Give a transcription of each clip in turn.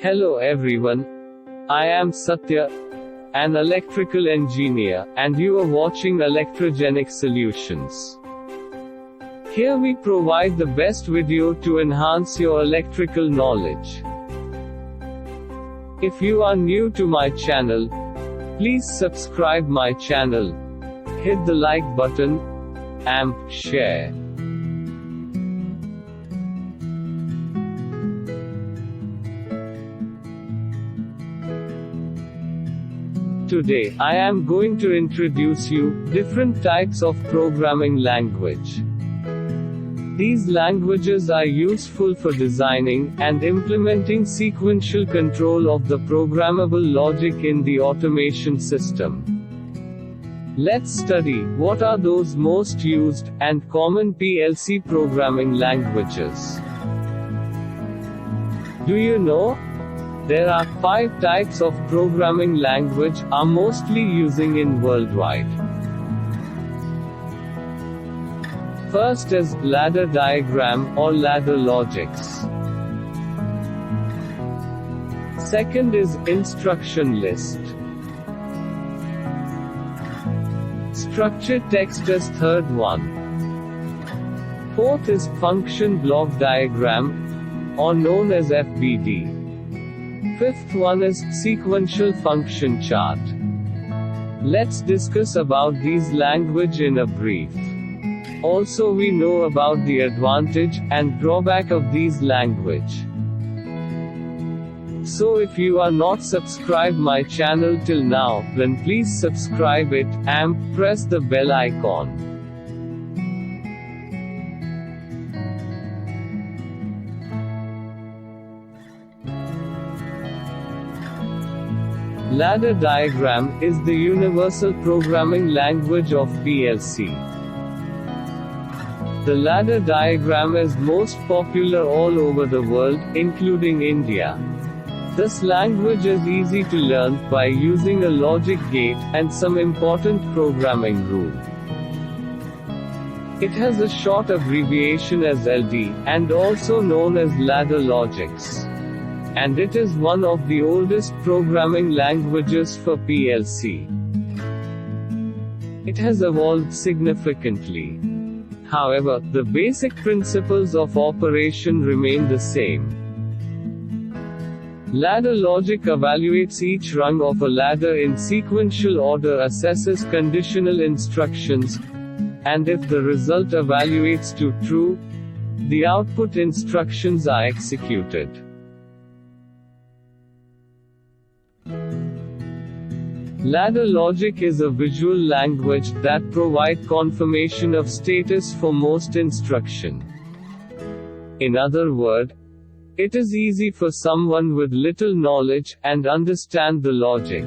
Hello everyone. I am Satya, an electrical engineer, and you are watching Electrogenic Solutions. Here we provide the best video to enhance your electrical knowledge. If you are new to my channel, please subscribe my channel, hit the like button, and share. Today, I am going to introduce you different types of programming language. These languages are useful for designing and implementing sequential control of the programmable logic in the automation system. Let's study what are those most used and common PLC programming languages. Do you know? There are 5 types of programming language are mostly using in worldwide. First is ladder diagram or ladder logics. Second is instruction list. Structured text is third one. Fourth is function block diagram, or known as FBD. Fifth one is sequential function chart. Let's discuss about these language in a brief. Also we know about the advantage and drawback of these language. So if you are not subscribed my channel till now, then please subscribe it, and press the bell icon. Ladder diagram is the universal programming language of PLC. The ladder diagram is most popular all over the world, including India. This language is easy to learn by using a logic gate and some important programming rule. It has a short abbreviation as LD, and also known as ladder logics. And it is one of the oldest programming languages for PLC. It has evolved significantly. However, the basic principles of operation remain the same. Ladder logic evaluates each rung of a ladder in sequential order, assesses conditional instructions, and if the result evaluates to true, the output instructions are executed. Ladder logic is a visual language that provides confirmation of status for most instruction. In other words, it is easy for someone with little knowledge and understand the logic.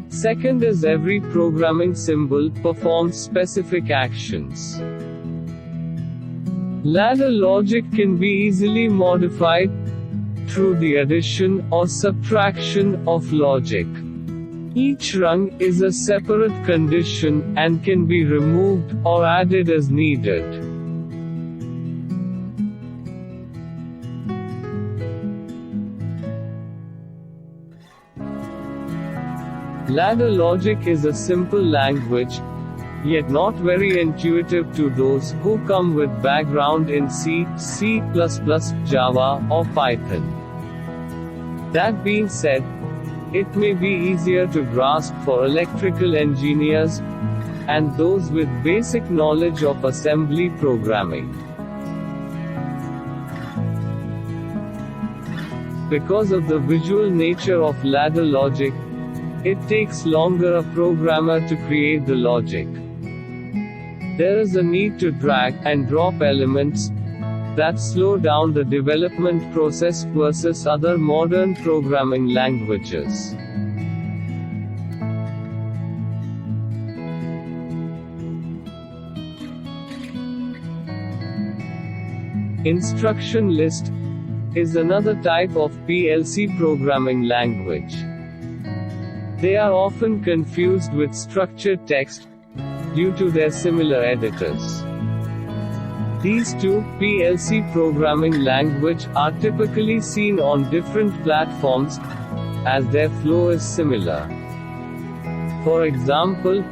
Second is every programming symbol performs specific actions. Ladder logic can be easily modified through the addition or subtraction of logic. Each rung is a separate condition and can be removed or added as needed. Ladder logic is a simple language, yet not very intuitive to those who come with background in C, C++, Java, or Python. That being said, it may be easier to grasp for electrical engineers and those with basic knowledge of assembly programming. Because of the visual nature of ladder logic, it takes longer a programmer to create the logic. There is a need to drag and drop elements that slow down the development process versus other modern programming languages. Instruction list is another type of PLC programming language. They are often confused with structured text due to their similar editors. These two, PLC programming language, are typically seen on different platforms, as their flow is similar. For example,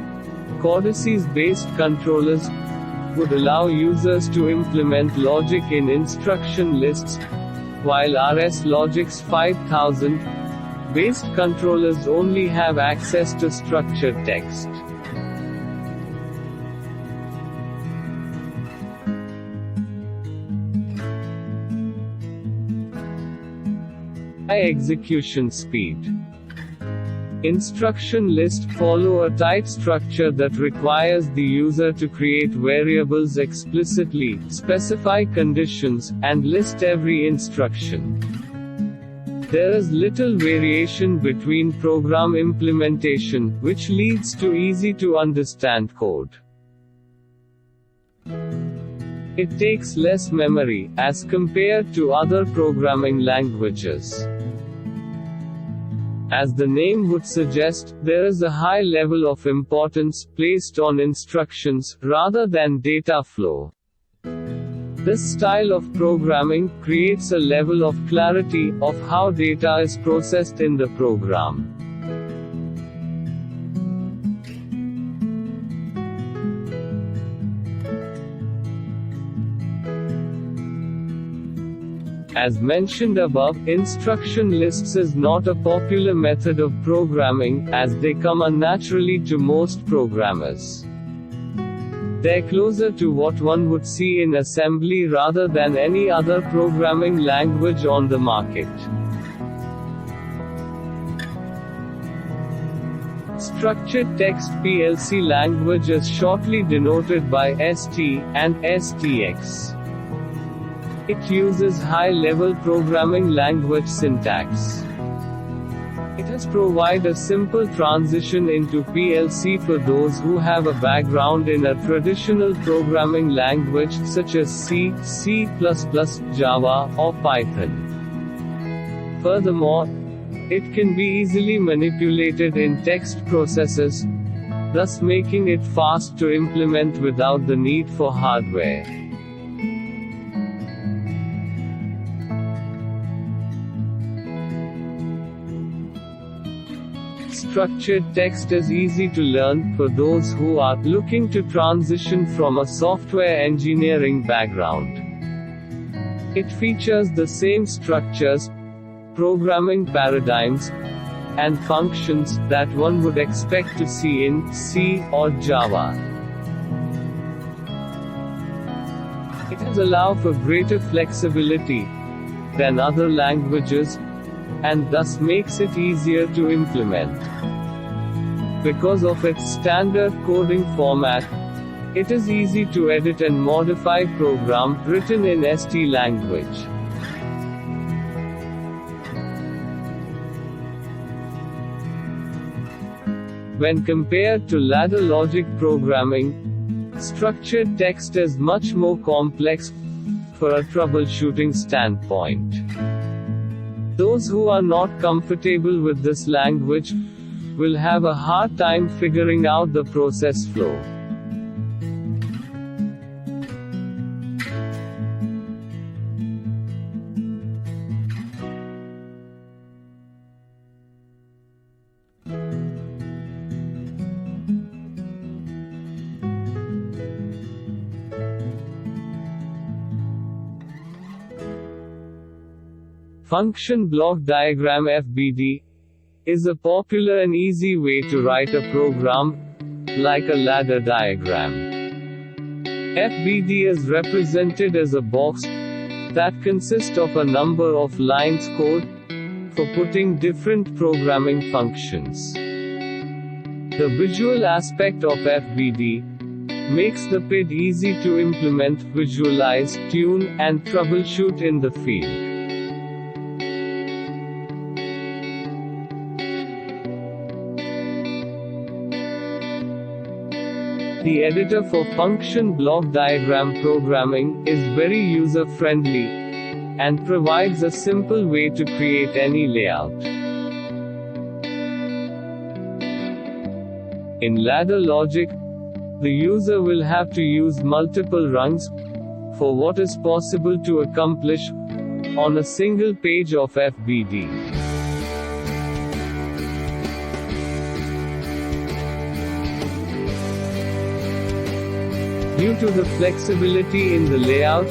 codices-based controllers would allow users to implement logic in instruction lists, while RS Logic's 5000 based controllers only have access to structured text. High execution speed. Instruction lists follow a tight structure that requires the user to create variables explicitly, specify conditions, and list every instruction. There is little variation between program implementation, which leads to easy-to-understand code. It takes less memory, as compared to other programming languages. As the name would suggest, there is a high level of importance placed on instructions, rather than data flow. This style of programming creates a level of clarity of how data is processed in the program. As mentioned above, instruction lists is not a popular method of programming, as they come unnaturally to most programmers. They're closer to what one would see in assembly rather than any other programming language on the market. Structured text PLC language is shortly denoted by ST and STX. It uses high-level programming language syntax. It has provided a simple transition into PLC for those who have a background in a traditional programming language such as C, C++, Java, or Python. Furthermore, it can be easily manipulated in text processes, thus making it fast to implement without the need for hardware. Structured text is easy to learn for those who are looking to transition from a software engineering background. It features the same structures, programming paradigms, and functions that one would expect to see in C or Java. It has allowed for greater flexibility than other languages, and thus makes it easier to implement. Because of its standard coding format, it is easy to edit and modify program written in ST language. When compared to ladder logic programming, structured text is much more complex for a troubleshooting standpoint. Those who are not comfortable with this language will have a hard time figuring out the process flow. Function block diagram (FBD) is a popular and easy way to write a program, like a ladder diagram. FBD is represented as a box that consists of a number of lines code for putting different programming functions. The visual aspect of FBD makes the PID easy to implement, visualize, tune, and troubleshoot in the field. The editor for function block diagram programming is very user-friendly and provides a simple way to create any layout. In ladder logic, the user will have to use multiple rungs for what is possible to accomplish on a single page of FBD. Due to the flexibility in the layout,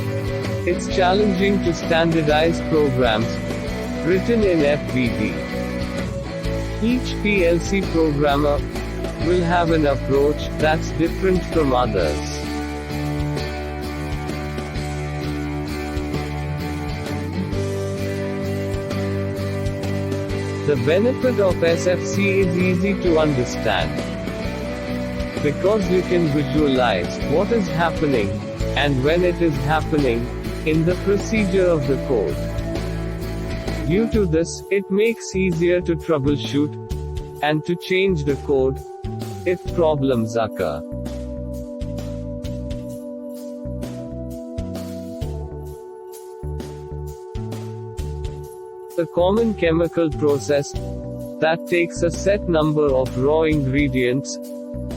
it's challenging to standardize programs written in FBD. Each PLC programmer will have an approach that's different from others. The benefit of SFC is easy to understand, because you can visualize what is happening, and when it is happening, in the procedure of the code. Due to this, it makes easier to troubleshoot, and to change the code, if problems occur. A common chemical process that takes a set number of raw ingredients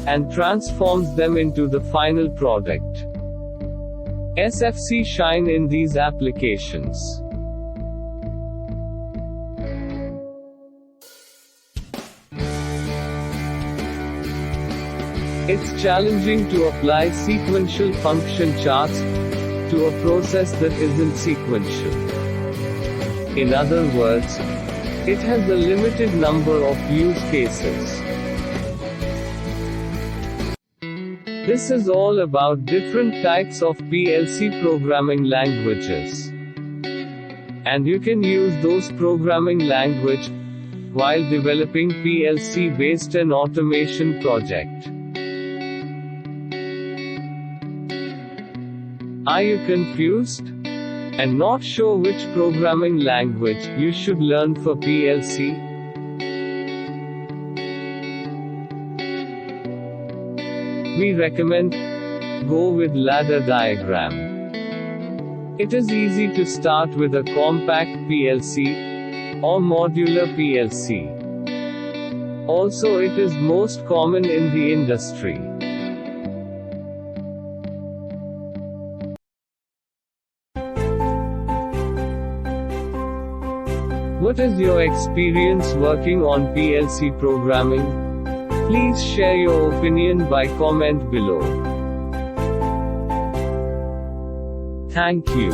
and transforms them into the final product. SFC shine in these applications. It's challenging to apply sequential function charts to a process that isn't sequential. In other words, it has a limited number of use cases. This is all about different types of PLC programming languages. And you can use those programming language while developing PLC-based an automation project. Are you confused? And not sure which programming language you should learn for PLC? We recommend go with ladder diagram. It is easy to start with a compact PLC or modular PLC. Also, it is most common in the industry. What is your experience working on PLC programming? Please share your opinion by comment below. Thank you.